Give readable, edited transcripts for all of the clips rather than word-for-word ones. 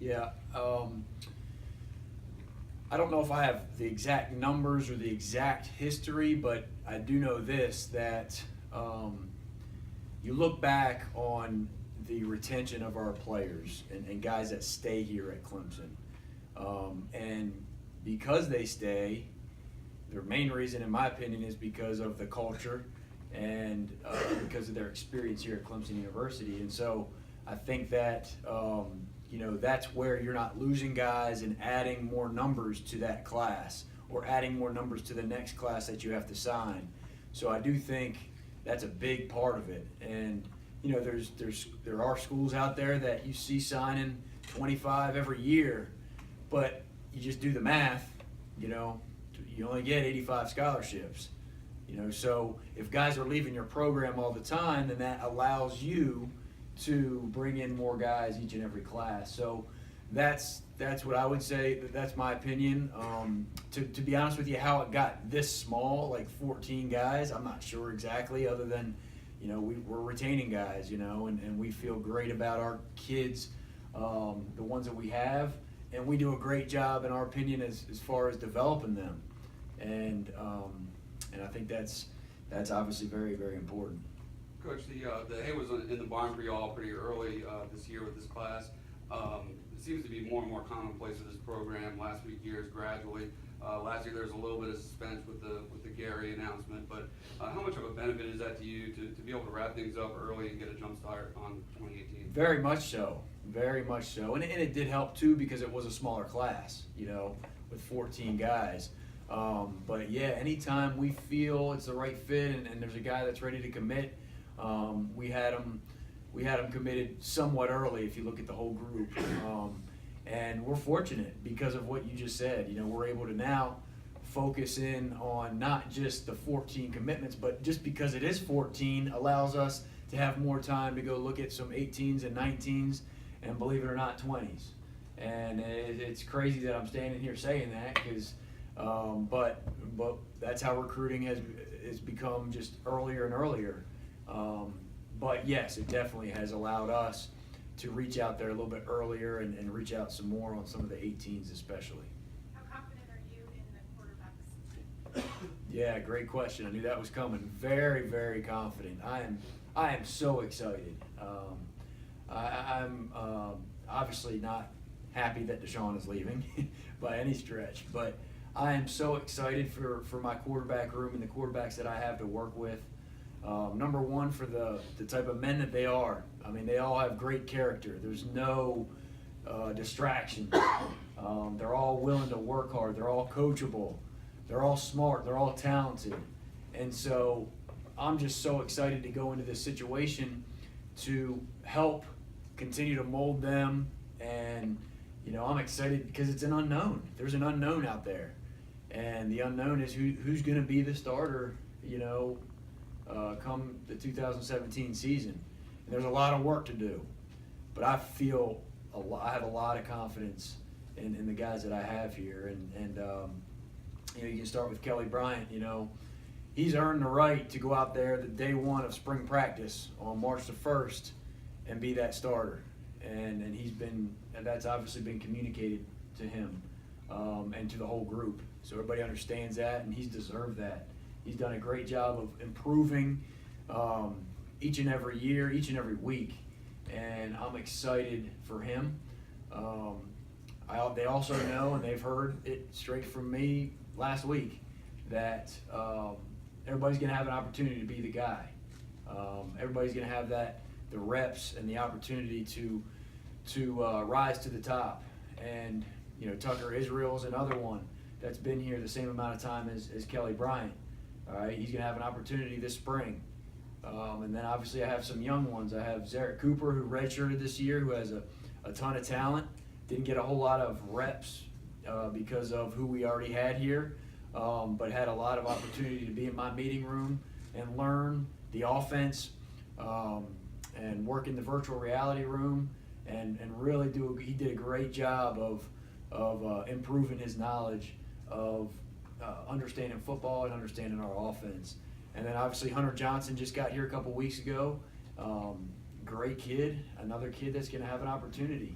Yeah. I don't know if I have the exact numbers or the exact history, but I do know this, that you look back on the retention of our players and guys that stay here at Clemson. And because they stay, their main reason, in my opinion, is because of the culture and because of their experience here at Clemson University. And so I think that that's where you're not losing guys and adding more numbers to that class or adding more numbers to the next class that you have to sign. So I do think that's a big part of it. And there are schools out there that you see signing 25 every year, but you just do the math, you only get 85 scholarships. So if guys are leaving your program all the time, then that allows you to bring in more guys each and every class. So that's what I would say. That's my opinion. To be honest with you, how it got this small, like 14 guys, I'm not sure exactly, other than we're retaining guys, and we feel great about our kids, the ones that we have, and we do a great job, in our opinion, as far as developing them. And I think that's obviously very, very important. Coach, the hay was in the barn for you all pretty early this year with this class. It seems to be more and more commonplace with this program. Last few years, gradually. Last year there was a little bit of suspense with the Gary announcement, but how much of a benefit is that to you to be able to wrap things up early and get a jump start on 2018? Very much so. Very much so. And it did help too, because it was a smaller class, with 14 guys. But yeah, anytime we feel it's the right fit and there's a guy that's ready to commit, we had him committed somewhat early if you look at the whole group. And we're fortunate because of what you just said. We're able to now focus in on not just the 14 commitments, but just because it is 14 allows us to have more time to go look at some 18s and 19s and, believe it or not, 20s. And it's crazy that I'm standing here saying that, because but that's how recruiting has become, just earlier and earlier. But yes, it definitely has allowed us to reach out there a little bit earlier and reach out some more on some of the 18s especially. How confident are you in the quarterbacks? Yeah, great question. I knew that was coming. Very, very confident. I am so excited. I'm obviously not happy that Deshaun is leaving by any stretch, but I am so excited for my quarterback room and the quarterbacks that I have to work with. Number one, for the type of men that they are. I mean, they all have great character. There's no distraction. They're all willing to work hard. They're all coachable. They're all smart. They're all talented. And so I'm just so excited to go into this situation to help continue to mold them. And, I'm excited because it's an unknown. There's an unknown out there. And the unknown is who's going to be the starter, come the 2017 season. And there's a lot of work to do. But I feel I have a lot of confidence in the guys that I have here. And you can start with Kelly Bryant. He's earned the right to go out there the day one of spring practice on March the 1st and be that starter. And that's obviously been communicated to him and to the whole group. So everybody understands that, and he's deserved that. He's done a great job of improving each and every year, each and every week, and I'm excited for him. They also know, and they've heard it straight from me last week, that everybody's going to have an opportunity to be the guy. Everybody's going to have the reps and the opportunity to rise to the top. And Tucker Israel's another one that's been here the same amount of time as Kelly Bryant. All right, he's going to have an opportunity this spring. And then obviously I have some young ones. I have Zarek Cooper, who redshirted this year, who has a ton of talent. Didn't get a whole lot of reps because of who we already had here, but had a lot of opportunity to be in my meeting room and learn the offense and work in the virtual reality room and really he did a great job of improving his knowledge of understanding football and understanding our offense. And then obviously Hunter Johnson just got here a couple weeks ago. Great kid, another kid that's going to have an opportunity.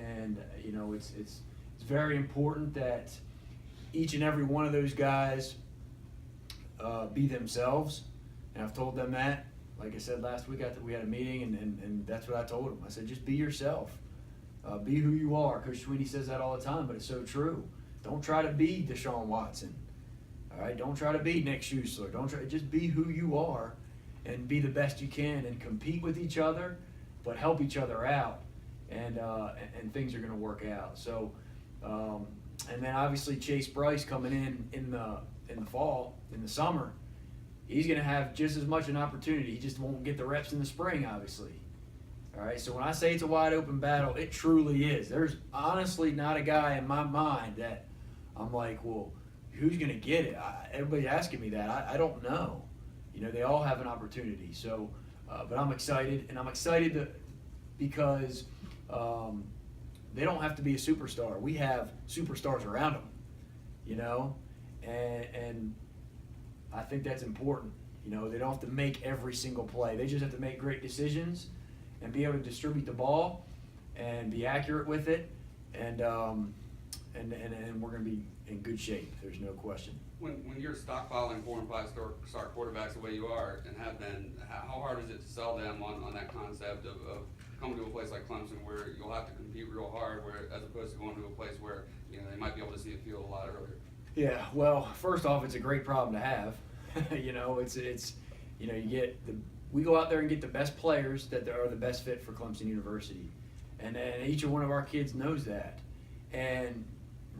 And know, it's very important that each and every one of those guys be themselves, and I've told them that. Like I said last week, we had a meeting, and that's what I told them. I said, just be yourself. Be who you are. Coach Sweeney says that all the time, but it's so true. Don't try to be Deshaun Watson. All right, don't try to be Nick Schuessler. Just be who you are, and be the best you can, and compete with each other, but help each other out, and things are going to work out. So, and then obviously Chase Bryce coming in the fall, in the summer, he's going to have just as much an opportunity. He just won't get the reps in the spring, obviously. All right, so when I say it's a wide open battle, it truly is. There's honestly not a guy in my mind that I'm like, well, who's going to get it? Everybody's asking me that. I don't know. You know, they all have an opportunity. So, but I'm excited, and I'm excited because they don't have to be a superstar. We have superstars around them, you know, and I think that's important. You know, they don't have to make every single play. They just have to make great decisions and be able to distribute the ball and be accurate with it, and we're going to be in good shape. There's no question. When you're stockpiling 4 and 5 star quarterbacks the way you are and have been, how hard is it to sell them on that concept of coming to a place like Clemson where you'll have to compete real hard, where as opposed to going to a place where, you know, they might be able to see the field a lot earlier? Yeah, well, first off, it's a great problem to have. You know, it's you know, we go out there and get the best players that are the best fit for Clemson University, and each one of our kids knows that. And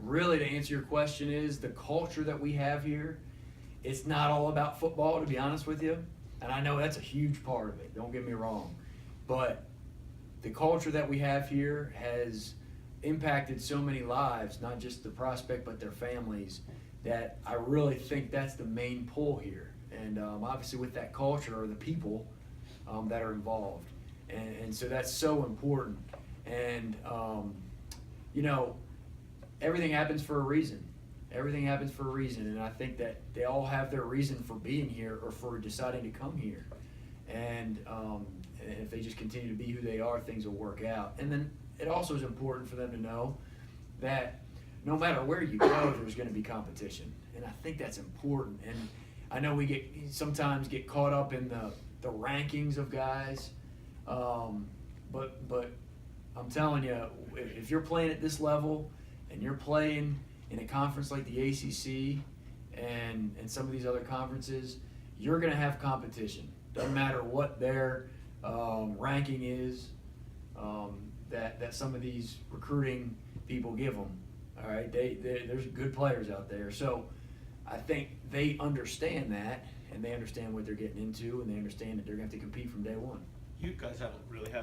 really, to answer your question, is the culture that we have here. It's not all about football, to be honest with you, and I know that's a huge part of it. Don't get me wrong, but the culture that we have here has impacted so many lives, not just the prospect but their families, that I really think that's the main pull here. And obviously with that culture are the people that are involved, and so that's so important. And you know, everything happens for a reason. Everything happens for a reason, and I think that they all have their reason for being here or for deciding to come here. And if they just continue to be who they are, things will work out. And then it also is important for them to know that no matter where you go, there's going to be competition. And I think that's important. And I know we sometimes get caught up in the rankings of guys, but I'm telling you, if you're playing at this level and you're playing in a conference like the ACC and some of these other conferences, you're going to have competition. Doesn't matter what their ranking is that some of these recruiting people give them. All right, there's good players out there. So I think they understand that, and they understand what they're getting into, and they understand that they're going to have to compete from day one. You guys haven't really had